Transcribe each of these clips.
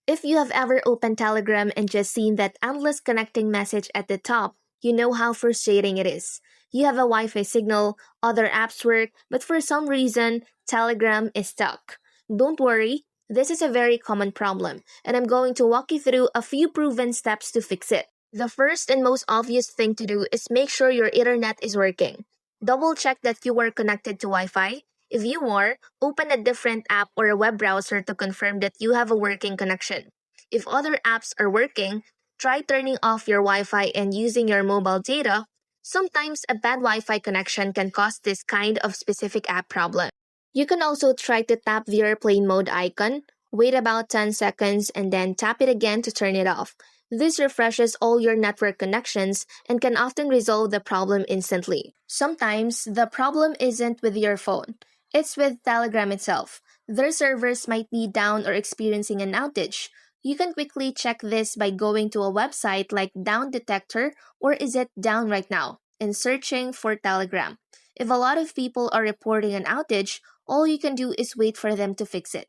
If you have ever opened Telegram and just seen that endless connecting message at the top, you know how frustrating it is. You have a Wi Fi signal, other apps work, but for some reason, Telegram is stuck. Don't worry, this is a very common problem, and I'm going to walk you through a few proven steps to fix it. The first and most obvious thing to do is make sure your internet is working. Double check that you are connected to Wi Fi. If you are, open a different app or a web browser to confirm that you have a working connection. If other apps are working, try turning off your Wi Fi and using your mobile data. Sometimes a bad Wi Fi connection can cause this kind of specific app problem. You can also try to tap the airplane mode icon, wait about 10 seconds, and then tap it again to turn it off. This refreshes all your network connections and can often resolve the problem instantly. Sometimes, the problem isn't with your phone, it's with Telegram itself. Their servers might be down or experiencing an outage. You can quickly check this by going to a website like Down Detector or Is It Down Right Now and searching for Telegram. If a lot of people are reporting an outage, all you can do is wait for them to fix it.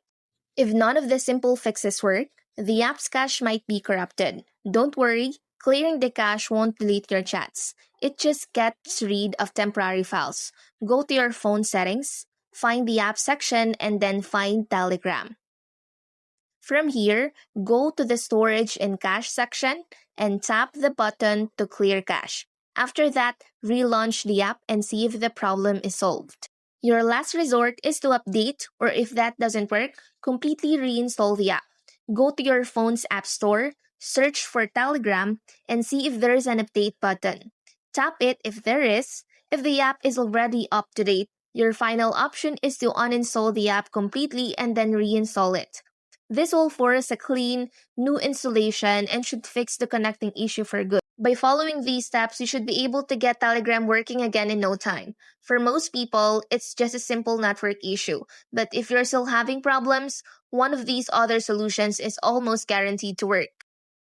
If none of the simple fixes work, the app's cache might be corrupted. Don't worry, clearing the cache won't delete your chats. It just gets rid of temporary files. Go to your phone settings, find the app section, and then find Telegram. From here, go to the storage and cache section and tap the button to clear cache. After that, relaunch the app and see if the problem is solved. Your last resort is to update, or if that doesn't work, completely reinstall the app. Go to your phone's app store, search for Telegram, and see if there is an update button. Tap it if there is. If the app is already up to date, your final option is to uninstall the app completely and then reinstall it. This will force a clean, new installation and should fix the connecting issue for good. By following these steps, you should be able to get Telegram working again in no time. For most people, it's just a simple network issue. But if you're still having problems, one of these other solutions is almost guaranteed to work.